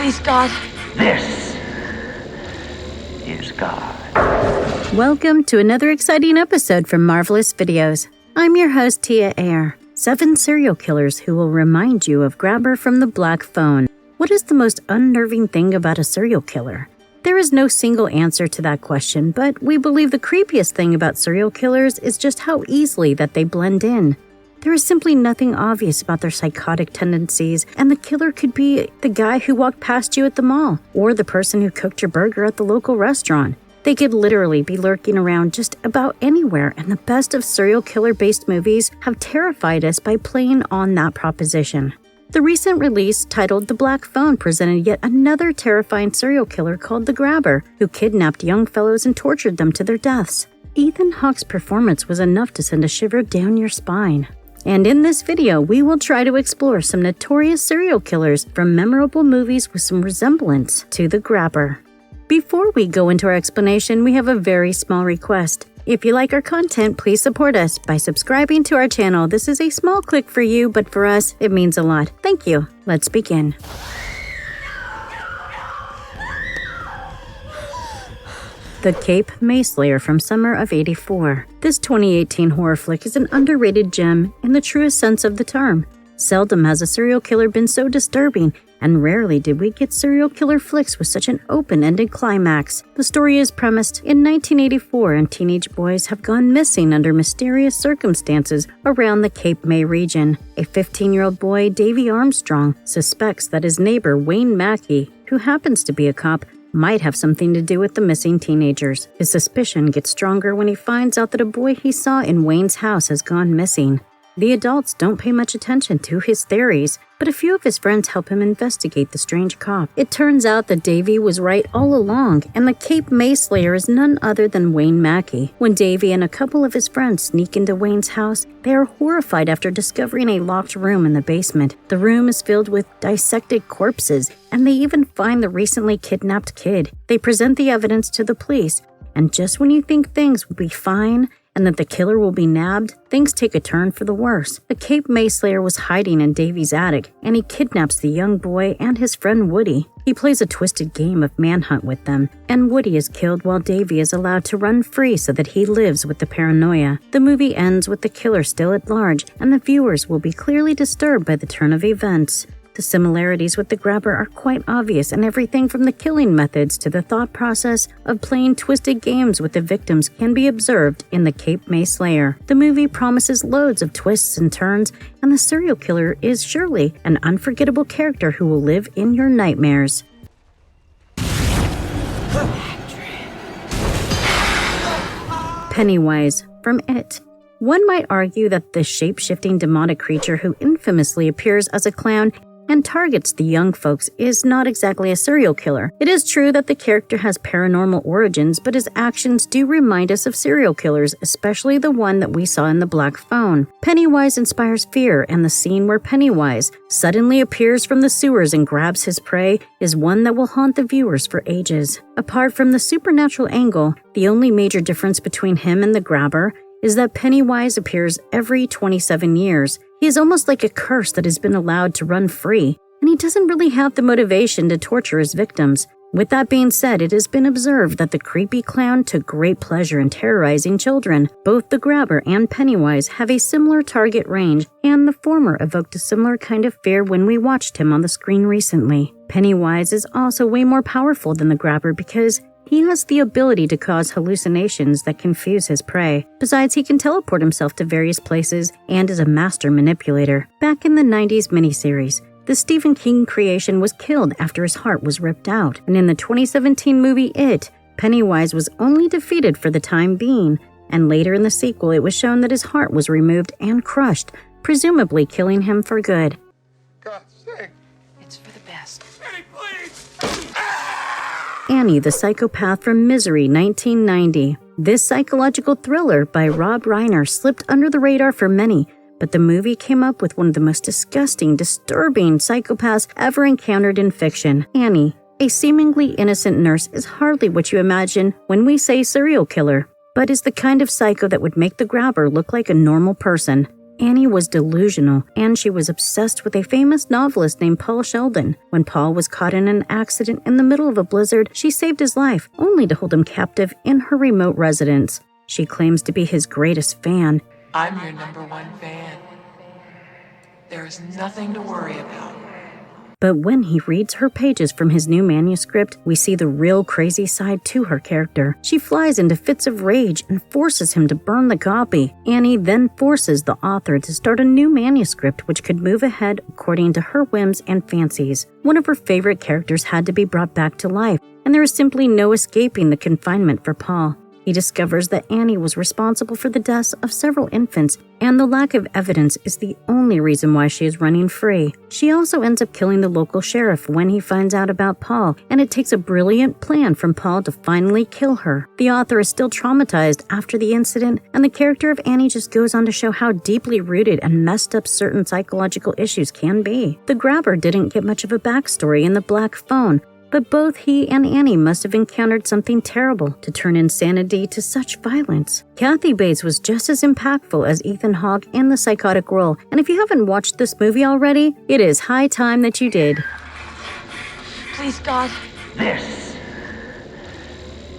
Please, God. This is God. Welcome to another exciting episode from Marvelous Videos. I'm your host, Tia Ayer. 7 serial killers who will remind you of Grabber from the Black Phone. What is the most unnerving thing about a serial killer? There is no single answer to that question, but we believe the creepiest thing about serial killers is just how easily that they blend in. There is simply nothing obvious about their psychotic tendencies, and the killer could be the guy who walked past you at the mall, or the person who cooked your burger at the local restaurant. They could literally be lurking around just about anywhere, and the best of serial killer-based movies have terrified us by playing on that proposition. The recent release titled The Black Phone presented yet another terrifying serial killer called the Grabber, who kidnapped young fellows and tortured them to their deaths. Ethan Hawke's performance was enough to send a shiver down your spine. And in this video, we will try to explore some notorious serial killers from memorable movies with some resemblance to the Grabber. Before we go into our explanation, we have a very small request. If you like our content, please support us by subscribing to our channel. This is a small click for you, but for us, it means a lot. Thank you. Let's begin. The Cape May Slayer from summer of '84. This 2018 horror flick is an underrated gem in the truest sense of the term. Seldom has a serial killer been so disturbing, and rarely did we get serial killer flicks with such an open-ended climax. The story is premised in 1984, and teenage boys have gone missing under mysterious circumstances around the Cape May region. A 15-year-old boy, Davy Armstrong, suspects that his neighbor, Wayne Mackey, who happens to be a cop, might have something to do with the missing teenagers. His suspicion gets stronger when he finds out that a boy he saw in Wayne's house has gone missing. The adults don't pay much attention to his theories, but a few of his friends help him investigate the strange cop. It turns out that Davy was right all along, and the Cape May Slayer is none other than Wayne Mackey. When Davy and a couple of his friends sneak into Wayne's house, they are horrified after discovering a locked room in the basement. The room is filled with dissected corpses, and they even find the recently kidnapped kid. They present the evidence to the police, and just when you think things will be fine, and that the killer will be nabbed, things take a turn for the worse. The Cape May Slayer was hiding in Davy's attic, and he kidnaps the young boy and his friend Woody. He plays a twisted game of manhunt with them, and Woody is killed while Davy is allowed to run free so that he lives with the paranoia. The movie ends with the killer still at large, and the viewers will be clearly disturbed by the turn of events. The similarities with the Grabber are quite obvious, and everything from the killing methods to the thought process of playing twisted games with the victims can be observed in the Cape May Slayer. The movie promises loads of twists and turns, and the serial killer is surely an unforgettable character who will live in your nightmares. Pennywise from It. One might argue that the shape-shifting demonic creature who infamously appears as a clown and targets the young folks is not exactly a serial killer. It is true that the character has paranormal origins, but his actions do remind us of serial killers, especially the one that we saw in The Black Phone. Pennywise inspires fear, and the scene where Pennywise suddenly appears from the sewers and grabs his prey is one that will haunt the viewers for ages. Apart from the supernatural angle, the only major difference between him and the Grabber is that Pennywise appears every 27 years. He is almost like a curse that has been allowed to run free, and he doesn't really have the motivation to torture his victims. With that being said, it has been observed that the creepy clown took great pleasure in terrorizing children. Both the Grabber and Pennywise have a similar target range, and the former evoked a similar kind of fear when we watched him on the screen recently. Pennywise is also way more powerful than the Grabber because he has the ability to cause hallucinations that confuse his prey. Besides, he can teleport himself to various places and is a master manipulator. Back in the 90s miniseries, the Stephen King creation was killed after his heart was ripped out, and in the 2017 movie It, Pennywise was only defeated for the time being, and later in the sequel it was shown that his heart was removed and crushed, presumably killing him for good. God's sake. It's for the best. Penny, please! Annie the Psychopath from Misery, 1990. This psychological thriller by Rob Reiner slipped under the radar for many, but the movie came up with one of the most disgusting, disturbing psychopaths ever encountered in fiction. Annie, a seemingly innocent nurse, is hardly what you imagine when we say serial killer, but is the kind of psycho that would make the Grabber look like a normal person. Annie was delusional, and she was obsessed with a famous novelist named Paul Sheldon. When Paul was caught in an accident in the middle of a blizzard, she saved his life, only to hold him captive in her remote residence. She claims to be his greatest fan. I'm your #1 fan. There is nothing to worry about. But when he reads her pages from his new manuscript, we see the real crazy side to her character. She flies into fits of rage and forces him to burn the copy. Annie then forces the author to start a new manuscript which could move ahead according to her whims and fancies. One of her favorite characters had to be brought back to life, and there is simply no escaping the confinement for Paul. He discovers that Annie was responsible for the deaths of several infants, and the lack of evidence is the only reason why she is running free. She also ends up killing the local sheriff when he finds out about Paul, and it takes a brilliant plan from Paul to finally kill her. The author is still traumatized after the incident, and the character of Annie just goes on to show how deeply rooted and messed up certain psychological issues can be. The grabber didn't get much of a backstory in The Black Phone, but both he and Annie must have encountered something terrible to turn insanity to such violence. Kathy Bates was just as impactful as Ethan Hawke in the psychotic role, and if you haven't watched this movie already, it is high time that you did. Please, God. This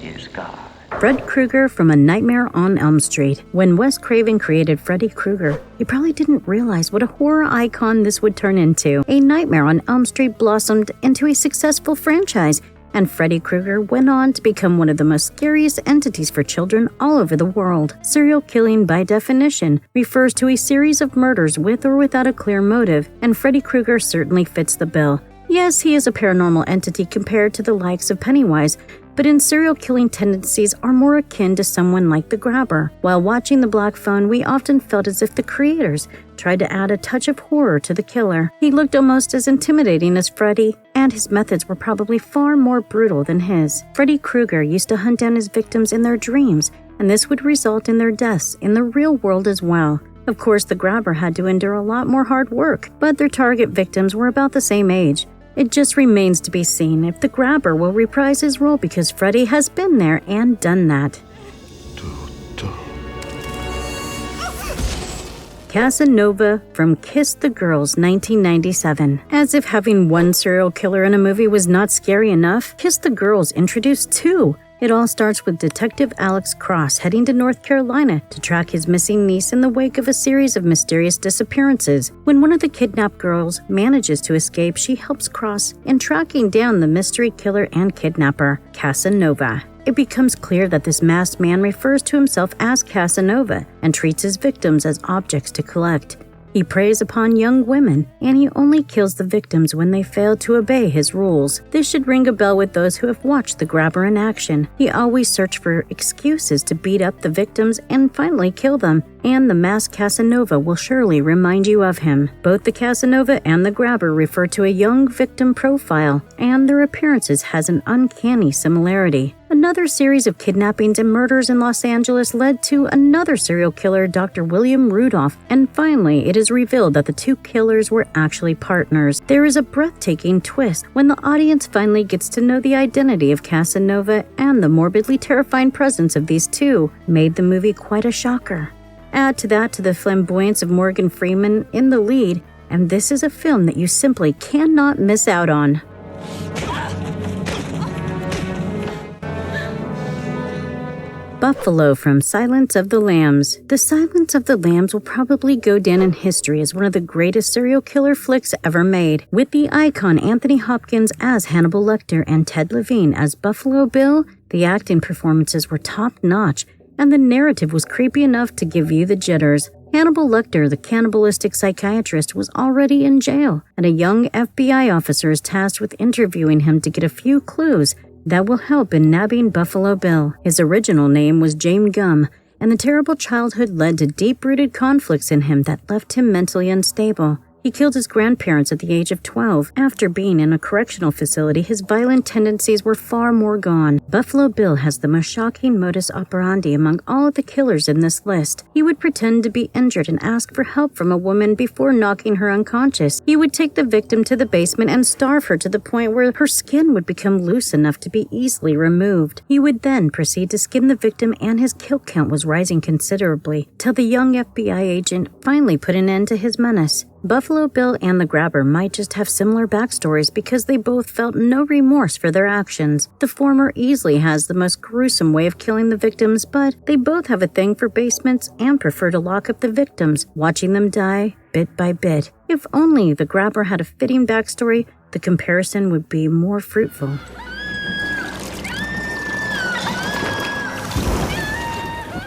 is God. Fred Krueger from A Nightmare on Elm Street. When Wes Craven created Freddy Krueger, he probably didn't realize what a horror icon this would turn into. A Nightmare on Elm Street blossomed into a successful franchise, and Freddy Krueger went on to become one of the most scariest entities for children all over the world. Serial killing, by definition, refers to a series of murders with or without a clear motive, and Freddy Krueger certainly fits the bill. Yes, he is a paranormal entity compared to the likes of Pennywise, but in serial killing tendencies are more akin to someone like the grabber. While watching The Black Phone, we often felt as if the creators tried to add a touch of horror to the killer. He looked almost as intimidating as Freddy, and his methods were probably far more brutal than his. Freddy Krueger used to hunt down his victims in their dreams, and this would result in their deaths in the real world as well. Of course, the grabber had to endure a lot more hard work, but their target victims were about the same age. It just remains to be seen if the grabber will reprise his role, because Freddy has been there and done that. Casanova from Kiss the Girls 1997. As if having one serial killer in a movie was not scary enough, Kiss the Girls introduced two. It all starts with Detective Alex Cross heading to North Carolina to track his missing niece in the wake of a series of mysterious disappearances. When one of the kidnapped girls manages to escape, she helps Cross in tracking down the mystery killer and kidnapper, Casanova. It becomes clear that this masked man refers to himself as Casanova and treats his victims as objects to collect. He preys upon young women, and he only kills the victims when they fail to obey his rules. This should ring a bell with those who have watched the grabber in action. He always searched for excuses to beat up the victims and finally kill them, and the masked Casanova will surely remind you of him. Both the Casanova and the grabber refer to a young victim profile, and their appearances has an uncanny similarity. Another series of kidnappings and murders in Los Angeles led to another serial killer, Dr. William Rudolph, and finally it is revealed that the two killers were actually partners. There is a breathtaking twist when the audience finally gets to know the identity of Casanova, and the morbidly terrifying presence of these two made the movie quite a shocker. Add to that to the flamboyance of Morgan Freeman in the lead, and this is a film that you simply cannot miss out on. Buffalo from Silence of the Lambs. The Silence of the Lambs will probably go down in history as one of the greatest serial killer flicks ever made, with the icon Anthony Hopkins as Hannibal Lecter and Ted Levine as Buffalo Bill. The acting performances were top-notch, and the narrative was creepy enough to give you the jitters. Hannibal Lecter, the cannibalistic psychiatrist, was already in jail, and a young FBI officer is tasked with interviewing him to get a few clues that will help in nabbing Buffalo Bill. His original name was James Gum, and the terrible childhood led to deep-rooted conflicts in him that left him mentally unstable. He killed his grandparents at the age of 12. After being in a correctional facility, his violent tendencies were far more gone. Buffalo Bill has the most shocking modus operandi among all of the killers in this list. He would pretend to be injured and ask for help from a woman before knocking her unconscious. He would take the victim to the basement and starve her to the point where her skin would become loose enough to be easily removed. He would then proceed to skin the victim, and his kill count was rising considerably, till the young FBI agent finally put an end to his menace. Buffalo Bill and the grabber might just have similar backstories because they both felt no remorse for their actions. The former easily has the most gruesome way of killing the victims, but they both have a thing for basements and prefer to lock up the victims, watching them die bit by bit. If only the grabber had a fitting backstory, the comparison would be more fruitful.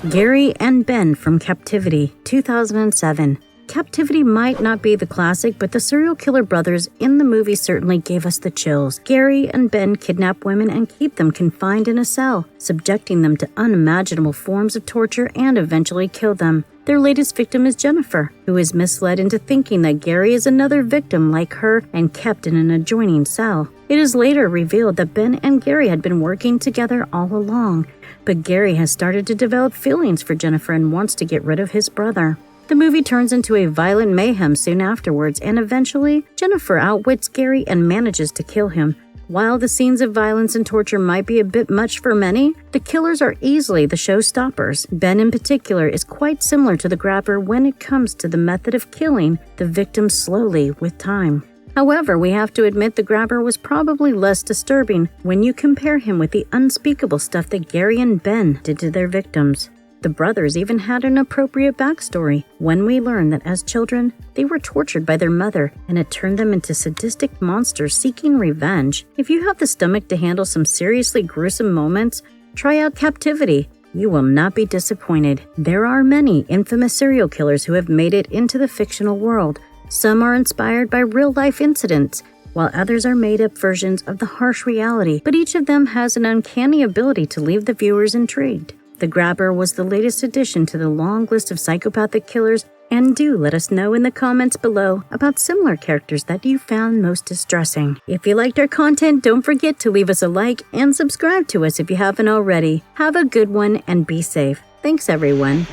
Gary and Ben from Captivity, 2007. Captivity might not be the classic, but the serial killer brothers in the movie certainly gave us the chills. Gary and Ben kidnap women and keep them confined in a cell, subjecting them to unimaginable forms of torture and eventually kill them. Their latest victim is Jennifer, who is misled into thinking that Gary is another victim like her and kept in an adjoining cell. It is later revealed that Ben and Gary had been working together all along, but Gary has started to develop feelings for Jennifer and wants to get rid of his brother. The movie turns into a violent mayhem soon afterwards, and eventually, Jennifer outwits Gary and manages to kill him. While the scenes of violence and torture might be a bit much for many, the killers are easily the showstoppers. Ben in particular is quite similar to the grabber when it comes to the method of killing the victim slowly with time. However, we have to admit the grabber was probably less disturbing when you compare him with the unspeakable stuff that Gary and Ben did to their victims. The brothers even had an appropriate backstory when we learn that as children, they were tortured by their mother and it turned them into sadistic monsters seeking revenge. If you have the stomach to handle some seriously gruesome moments, try out Captivity. You will not be disappointed. There are many infamous serial killers who have made it into the fictional world. Some are inspired by real-life incidents, while others are made-up versions of the harsh reality, but each of them has an uncanny ability to leave the viewers intrigued. The grabber was the latest addition to the long list of psychopathic killers, and do let us know in the comments below about similar characters that you found most distressing. If you liked our content, don't forget to leave us a like and subscribe to us if you haven't already. Have a good one and be safe. Thanks, everyone.